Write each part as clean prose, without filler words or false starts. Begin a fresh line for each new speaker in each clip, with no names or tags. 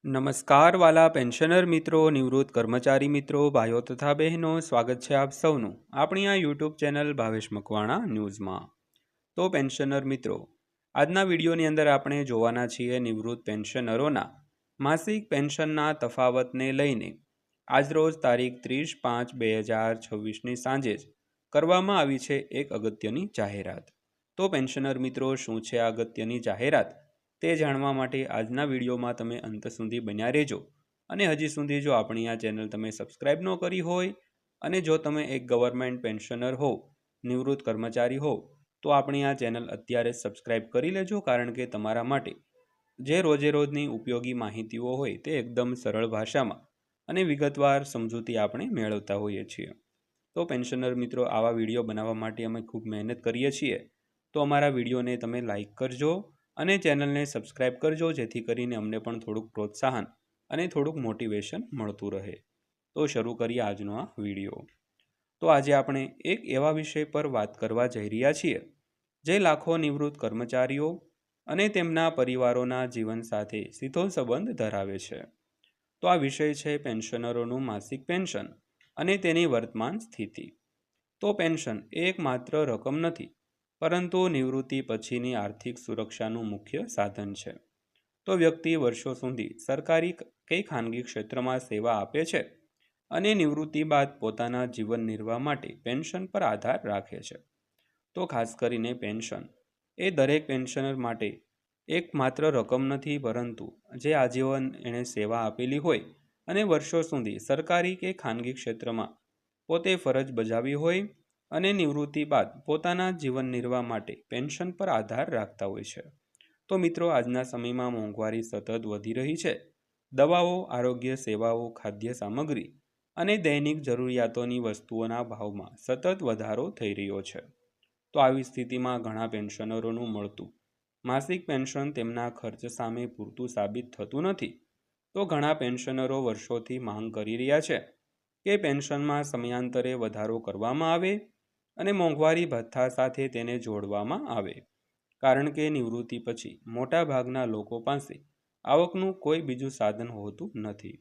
નમસ્કાર વાલા પેન્શનર મિત્રો, નિવૃત્ત કર્મચારી મિત્રો, ભાઈઓ તથા બહેનો, સ્વાગત છે આપ સૌનું આપણી આ યુટ્યુબ ચેનલ ભાવેશ મકવાણા ન્યૂઝમાં। તો પેન્શનર મિત્રો, આજના વિડીયોની અંદર આપણે જોવાના છીએ નિવૃત્ત પેન્શનરોના માસિક પેન્શનના તફાવતને લઈને આજરોજ તારીખ 30/5/2026ની સાંજે જ કરવામાં આવી છે એક અગત્યની જાહેરાત। તો પેન્શનર મિત્રો, શું છે આ અગત્યની જાહેરાત તે જાણવા માટે આજના વિડીયોમાં તમે અંત સુધી બન્યા રહેજો। અને હજી સુધી જો આપણી આ ચેનલ તમે સબસ્ક્રાઇબ ન કરી હોય અને જો તમે એક ગવર્મેન્ટ પેન્શનર હો, નિવૃત્ત કર્મચારી હો, તો આપણી આ ચેનલ અત્યારે સબસ્ક્રાઇબ કરી લેજો, કારણ કે તમારા માટે જે રોજે રોજની ઉપયોગી માહિતીઓ હોય તે એકદમ સરળ ભાષામાં અને વિગતવાર સમજૂતી આપણે મેળવતા હોઈએ છીએ। તો પેન્શનર મિત્રો, આવા વિડીયો બનાવવા માટે અમે ખૂબ મહેનત કરીએ છીએ, તો અમારા વિડીયોને તમે લાઈક કરજો અને ચેનલને સબસ્ક્રાઇબ કરજો, જેથી કરીને અમને પણ થોડુંક પ્રોત્સાહન અને થોડુંક મોટિવેશન મળતું રહે। તો શરૂ કરીએ આજનો આ વિડીયો। તો આજે આપણે એક એવા વિષય પર વાત કરવા જઈ રહ્યા છીએ જે લાખો નિવૃત્ત કર્મચારીઓ અને તેમના પરિવારોના જીવન સાથે સીધો સંબંધ ધરાવે છે। તો આ વિષય છે પેન્શનરોનું માસિક પેન્શન અને તેની વર્તમાન સ્થિતિ। તો પેન્શન એ એક માત્ર રકમ નથી, પરંતુ નિવૃત્તિ પછીની આર્થિક સુરક્ષાનું મુખ્ય સાધન છે। તો વ્યક્તિ વર્ષો સુધી સરકારી કે ખાનગી ક્ષેત્રમાં સેવા આપે છે અને નિવૃત્તિ બાદ પોતાના જીવન નિર્વાહ માટે પેન્શન પર આધાર રાખે છે। તો ખાસ કરીને પેન્શન એ દરેક પેન્શનર માટે એક માત્ર રકમ નથી, પરંતુ જે આજીવન એણે સેવા આપેલી હોય અને વર્ષો સુધી સરકારી કે ખાનગી ક્ષેત્રમાં પોતે ફરજ બજાવી હોય અને નિવૃત્તિ બાદ પોતાના જીવન નિર્વાહ માટે પેન્શન પર આધાર રાખતા હોય છે। તો મિત્રો, આજના સમયમાં મોંઘવારી સતત વધી રહી છે। દવાઓ, આરોગ્ય સેવાઓ, ખાદ્ય સામગ્રી અને દૈનિક જરૂરિયાતોની વસ્તુઓના ભાવમાં સતત વધારો થઈ રહ્યો છે। તો આવી સ્થિતિમાં ઘણા પેન્શનરોનું મળતું માસિક પેન્શન તેમના ખર્ચ સામે પૂરતું સાબિત થતું નથી। તો ઘણા પેન્શનરો વર્ષોથી માંગ કરી રહ્યા છે કે પેન્શનમાં સમયાંતરે વધારો કરવામાં આવે અને મોંઘવારી ભથ્થા સાથે તેને જોડવામાં આવે, કારણ કે નિવૃત્તિ પછી મોટા ભાગના લોકો પાસે આવકનું કોઈ બીજું સાધન હોતું નથી।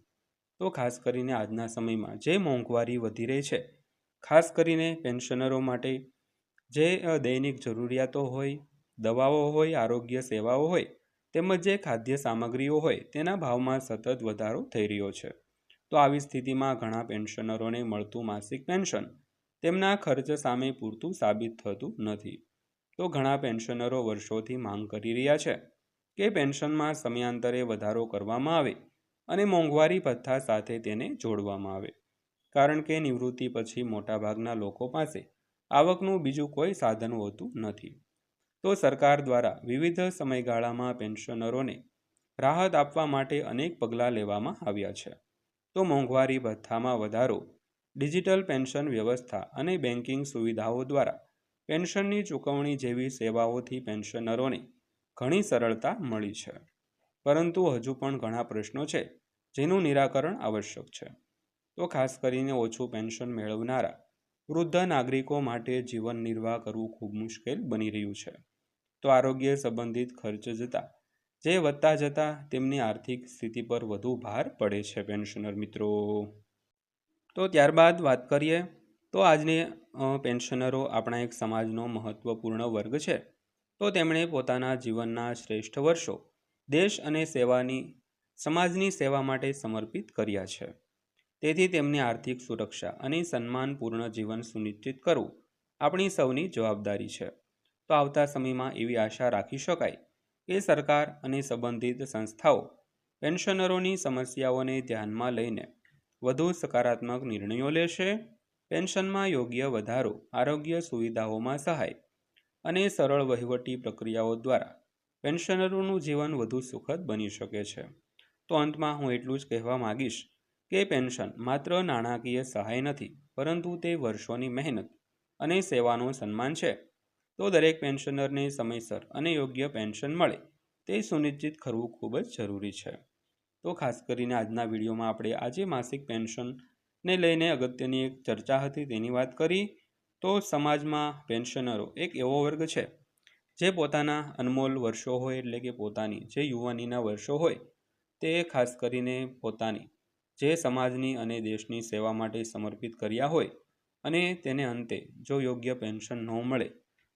તો ખાસ કરીને આજના સમયમાં જે મોંઘવારી વધી રહી છે, ખાસ કરીને પેન્શનરો માટે જે દૈનિક જરૂરિયાતો હોય, દવાઓ હોય, આરોગ્ય સેવાઓ હોય, તેમજ જે ખાદ્ય સામગ્રીઓ હોય તેના ભાવમાં સતત વધારો થઈ રહ્યો છે। તો આવી સ્થિતિમાં ઘણા પેન્શનરોને મળતું માસિક પેન્શન તેમના ખર્ચ સામે પૂરતું સાબિત થતું નથી। તો ઘણા પેન્શનરો વર્ષોથી માંગ કરી રહ્યા છે કે પેન્શનમાં સમયાંતરે વધારો કરવામાં આવે અને મોંઘવારી ભથ્થા સાથે તેને જોડવામાં આવે, કારણ કે નિવૃત્તિ પછી મોટાભાગના લોકો પાસે આવકનું બીજું કોઈ સાધન હોતું નથી। તો સરકાર દ્વારા વિવિધ સમયગાળામાં પેન્શનરોને રાહત આપવા માટે અનેક પગલાં લેવામાં આવ્યા છે। તો મોંઘવારી ભથ્થામાં વધારો, ડિજિટલ પેન્શન વ્યવસ્થા અને બેન્કિંગ સુવિધાઓ દ્વારા પેન્શનની ચૂકવણી જેવી સેવાઓથી પેન્શનરોને ઘણી સરળતા મળી છે, પરંતુ હજુ પણ ઘણા પ્રશ્નો છે જેનું નિરાકરણ આવશ્યક છે। તો ખાસ કરીને ઓછું પેન્શન મેળવનારા વૃદ્ધ નાગરિકો માટે જીવન નિર્વાહ કરવું ખૂબ મુશ્કેલ બની રહ્યું છે। તો આરોગ્ય સંબંધિત ખર્ચ જે વધતા જતા તેમની આર્થિક સ્થિતિ પર વધુ ભાર પડે છે પેન્શનર મિત્રો। તો ત્યારબાદ વાત કરીએ તો આજની પેન્શનરો આપણા એક સમાજનો મહત્વપૂર્ણ વર્ગ છે। તો તેમણે પોતાના જીવનના શ્રેષ્ઠ વર્ષો દેશ અને સમાજની સેવા માટે સમર્પિત કર્યા છે। તેથી તેમની આર્થિક સુરક્ષા અને સન્માનપૂર્ણ જીવન સુનિશ્ચિત કરવું આપણી સૌની જવાબદારી છે। તો આવતા સમયમાં એવી આશા રાખી શકાય કે સરકાર અને સંબંધિત સંસ્થાઓ પેન્શનરોની સમસ્યાઓને ધ્યાનમાં લઈને વધુ સકારાત્મક નિર્ણયો લેશે। પેન્શનમાં યોગ્ય વધારો, આરોગ્ય સુવિધાઓમાં સહાય અને સરળ વહીવટી પ્રક્રિયાઓ દ્વારા પેન્શનરોનું જીવન વધુ સુખદ બની શકે છે। તો અંતમાં હું એટલું જ કહેવા માંગીશ કે પેન્શન માત્ર નાણાકીય સહાય નથી, પરંતુ તે વર્ષોની મહેનત અને સેવાનું સન્માન છે। તો દરેક પેન્શનરને સમયસર અને યોગ્ય પેન્શન મળે તે સુનિશ્ચિત કરવું ખૂબ જ જરૂરી છે। તો ખાસ કરીને આજના વિડીયોમાં આપણે આજે માસિક પેન્શનને લઈને અગત્યની એક ચર્ચા હતી તેની વાત કરી। તો સમાજમાં પેન્શનરો એક એવો વર્ગ છે જે પોતાના અનમોલ વર્ષો હોય, એટલે કે પોતાની જે યુવાનીના વર્ષો હોય તે ખાસ કરીને પોતાની જે સમાજની અને દેશની સેવા માટે સમર્પિત કર્યા હોય અને તેને અંતે જો યોગ્ય પેન્શન ન મળે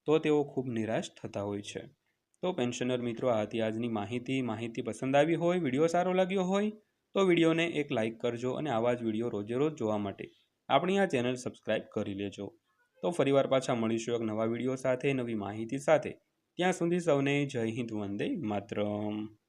તો તેઓ ખૂબ નિરાશ થતા હોય છે. તો પેન્શનર મિત્રો, આ હતી આજની માહિતી પસંદ આવી હોય, વિડીયો સારો લાગ્યો હોય તો વિડીયોને એક લાઇક કરજો અને આવા જ વિડીયો રોજે રોજ જોવા માટે આપણી આ ચેનલ સબસ્ક્રાઈબ કરી લેજો. તો ફરીવાર પાછા મળીશું એક નવા વિડીયો સાથે, નવી માહિતી સાથે. ત્યાં સુધી સૌને જય હિન્દ, વંદે માતરમ.